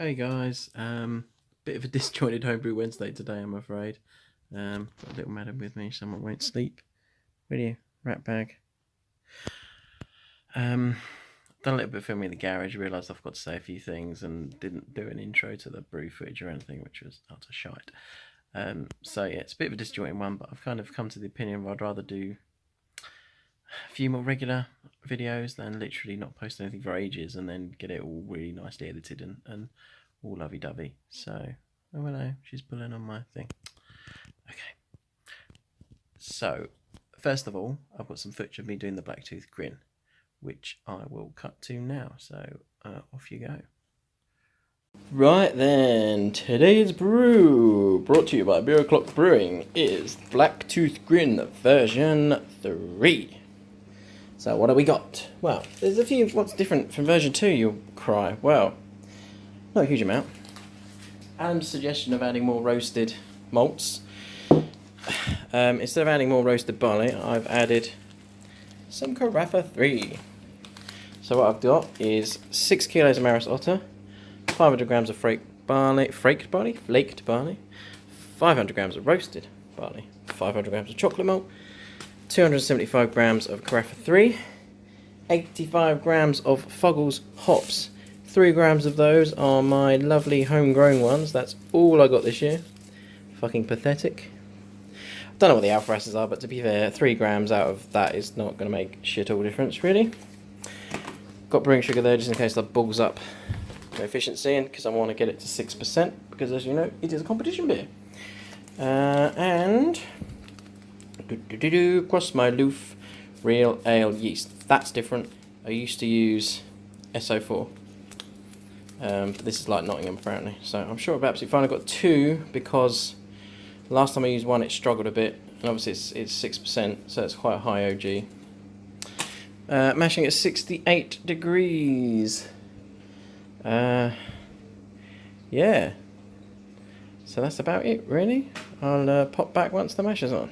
Hey guys, bit of a disjointed homebrew Wednesday today, I'm afraid. Got a little madam with me, someone won't sleep. Will you, rat bag? Done a little bit of filming in the garage, realised I've got to say a few things and didn't do an intro to the brew footage or anything, which was utter shite. So yeah, it's a bit of a disjointed one, but I've kind of come to the opinion I'd rather do a few more regular videos than literally not post anything for ages and then get it all really nicely edited and all lovey-dovey. So, oh hello, she's pulling on my thing. Okay. So, first of all, I've got some footage of me doing the Blacktooth grin, which I will cut to now. So, off you go. Right then, today's brew, brought to you by Beer O'Clock Brewing, is Blacktooth Grin version 3. So what have we got? Well, there's a few, what's different from version 2, you'll cry. Well, not a huge amount. Adam's suggestion of adding more roasted malts. Instead of adding more roasted barley, I've added some Carafa 3. So what I've got is 6 kilos of Maris Otter, 500 grams of flaked barley, 500 grams of roasted barley, 500 grams of chocolate malt, 275 grams of Carafa 3, 85 grams of Fuggles hops. 3 grams of those are my lovely homegrown ones. That's all I got this year. Fucking pathetic. Don't know what the alpha acids are, but to be fair, 3 grams out of that is not going to make shit all difference, really. Got brewing sugar there just in case that bugs up the efficiency, and because I want to get it to 6%, because as you know, it is a competition beer. And cross my loof real ale yeast. That's different. I used to use SO4. But this is like Nottingham apparently. So I'm sure it'll be absolutely fine. I've got 2 because last time I used one it struggled a bit. And obviously it's 6%, so it's quite a high OG. Mashing at 68 degrees. Yeah. So that's about it really. I'll pop back once the mash is on.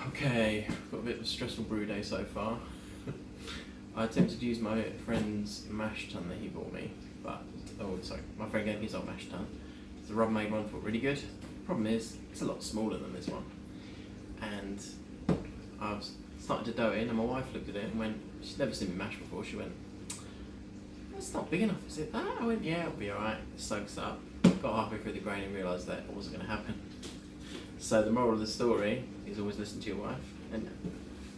Okay, got a bit of a stressful brew day so far. I attempted to use my friend's mash tun that he bought me, but, my friend gave me his old mash tun. The Rubbermaid one felt really good. Problem is, it's a lot smaller than this one. And I was starting to dough it in, and my wife looked at it and went, she's never seen me mash before, she went, that's not big enough, is it that? I went, yeah, it'll be alright, it soaks up. Got halfway through the grain and realised that it wasn't going to happen. So the moral of the story is always listen to your wife. And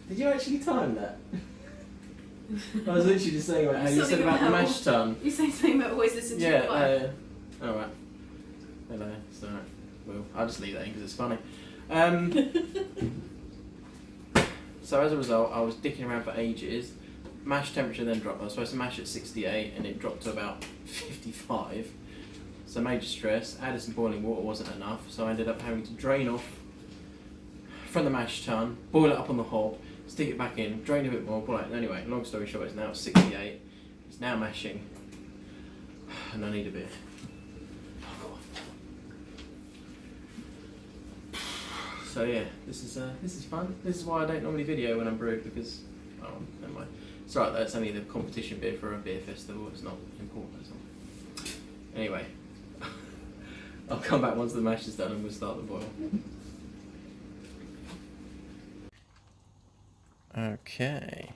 did you actually time that? I was literally just saying about how you said about the mash tun. You say something about always listen to your wife. Yeah, alright. Hello, it's alright. Well, I'll just leave that in because it's funny. So as a result, I was dicking around for ages. Mash temperature then dropped. I was supposed to mash at 68 and it dropped to about 55. So major stress. Added some boiling water, wasn't enough. So I ended up having to drain off from the mash tun, boil it up on the hob, stick it back in, drain a bit more, boil it. Anyway, long story short, it's now at 68. It's now mashing. And I need a bit. So yeah, this is fun. This is why I don't normally video when I'm brewing because, oh, never mind. It's alright though, it's only the competition beer for a beer festival, it's not important, that's all. Anyway, I'll come back once the mash is done and we'll start the boil. Okay.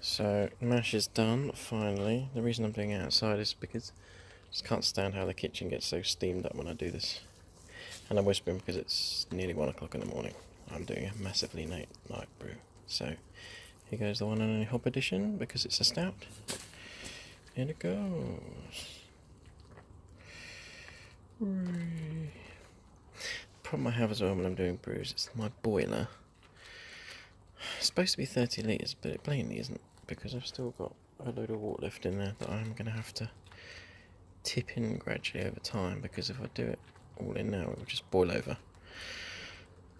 So, mash is done, finally. The reason I'm doing it outside is because I just can't stand how the kitchen gets so steamed up when I do this. And I'm whispering because it's nearly 1 o'clock in the morning. I'm doing a massively late night brew. So, here goes the one and only hop edition because it's a stout. In it goes. The problem I have as well when I'm doing brews is my boiler. It's supposed to be 30 litres, but it plainly isn't because I've still got a load of water left in there that I'm going to have to tip in gradually over time because if I do it all in now it will just boil over.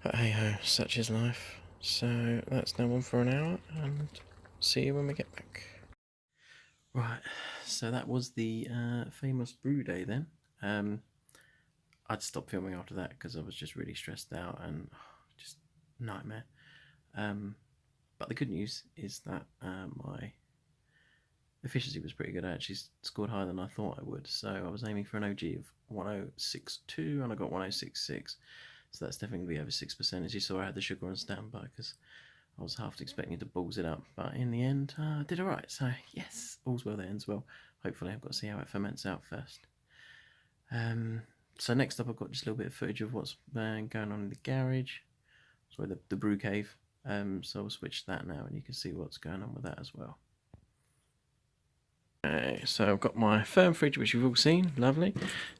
But hey ho, such is life. So that's now on for an hour and see you when we get back. Right, so that was the famous brew day then. I'd stopped filming after that because I was just really stressed out and just nightmare. But the good news is that my efficiency was pretty good. I actually scored higher than I thought I would. So I was aiming for an OG of 1062 and I got 1066. So that's definitely going to be over 6%. As you saw, I had the sugar on standby because I was half expecting to balls it up. But in the end, I did alright. So yes, all's well that ends well. Hopefully I've got to see how it ferments out first. So next up I've got just a little bit of footage of what's going on in the garage. Sorry, the brew cave. So I'll switch to that now and you can see what's going on with that as well. Okay, so I've got my firm fridge, which you've all seen, lovely.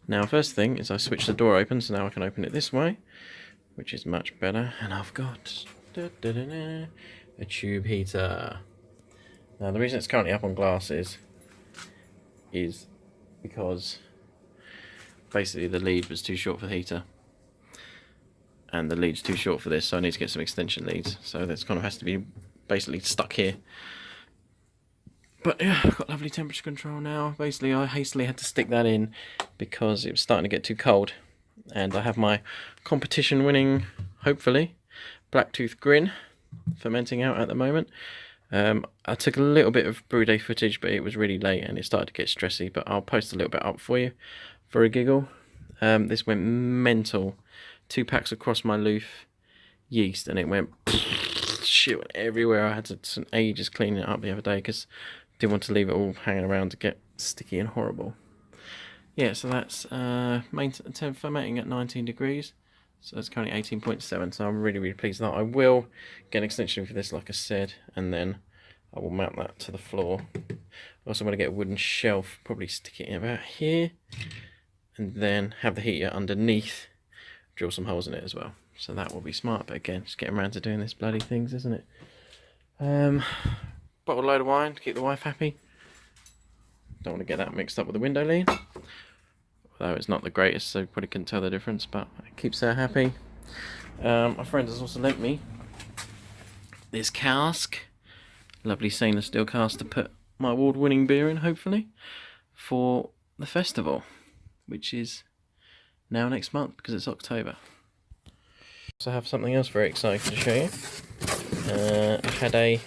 Now first thing is I switch the door open, so now I can open it this way, which is much better. And I've got a tube heater. Now the reason it's currently up on glass is because basically the lead was too short for the heater. And the lead's too short for this, so I need to get some extension leads. So this kind of has to be basically stuck here. But yeah, I've got lovely temperature control now. Basically, I hastily had to stick that in because it was starting to get too cold. And I have my competition-winning, hopefully, Blacktooth Grin fermenting out at the moment. I took a little bit of brew day footage, but it was really late and it started to get stressy. But I'll post a little bit up for you for a giggle. This went mental. 2 packs across my loof yeast, and it went shit went everywhere. I had to spend ages cleaning it up the other day because I didn't want to leave it all hanging around to get sticky and horrible. Yeah, so that's fermenting at 19 degrees. So it's currently 18.7. So I'm really pleased with that. I will get an extension for this, like I said, and then I will mount that to the floor. I also want to get a wooden shelf, probably stick it in about here, and then have the heater underneath. Drill some holes in it as well, so that will be smart. But again, just getting around to doing this bloody things, isn't it? Bottle load of wine to keep the wife happy. Don't want to get that mixed up with the window lead, although it's not the greatest, so you probably couldn't tell the difference, but it keeps her happy. My friend has also lent me this cask, lovely stainless steel cask to put my award-winning beer in, hopefully, for the festival, which is now next month because it's October. So I have something else very exciting to show you. I had a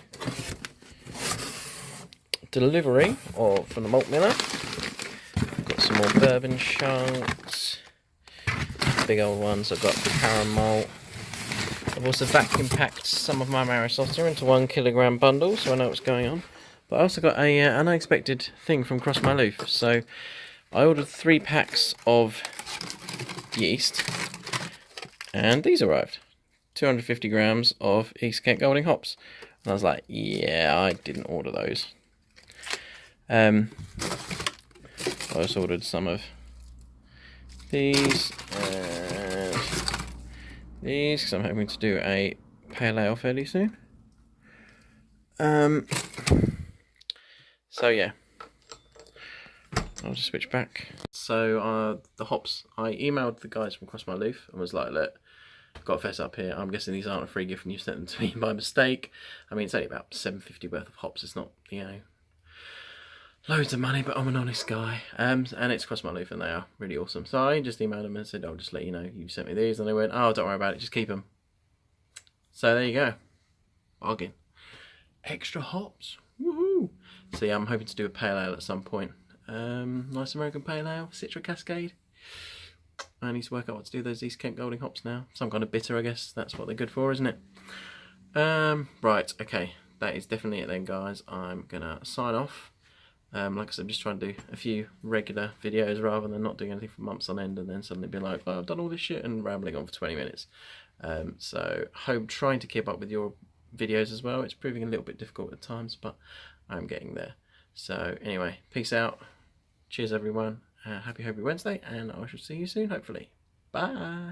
delivery from the malt miller. I've got some more bourbon chunks, big old ones. I've got Param malt. I've also vacuum packed some of my Maris Otter into 1 kilogram bundle, so I know what's going on. But I also got a unexpected thing from Cross My Loof. So I ordered 3 packs of yeast, and these arrived. 250 grams of East Kent Golding hops. And I was like, yeah, I didn't order those. I also ordered some of these and these because I'm hoping to do a pale ale fairly soon. So yeah, I'll just switch back. So the hops, I emailed the guys from Cross My Loof and was like, look, I've got a fess up here. I'm guessing these aren't a free gift and you sent them to me by mistake. I mean, it's only about $7.50 worth of hops. It's not, you know, loads of money, but I'm an honest guy. And it's Cross My Loof and they are really awesome. So I just emailed them and said, I'll just let you know you sent me these. And they went, oh, don't worry about it, just keep them. So there you go. Bargain. Extra hops. Woohoo! So yeah, I'm hoping to do a pale ale at some point. Nice American pale ale, Citra Cascade. I need to work out what to do with those East Kent Golding hops now. Some kind of bitter, I guess. That's what they're good for, isn't it? Right, okay. That is definitely it then, guys. I'm going to sign off. Like I said, I'm just trying to do a few regular videos rather than not doing anything for months on end and then suddenly be like, oh, I've done all this shit and rambling on for 20 minutes. So hope trying to keep up with your videos as well. It's proving a little bit difficult at times, but I'm getting there. So anyway, peace out. Cheers everyone. Happy Wednesday, and I shall see you soon, hopefully. Bye.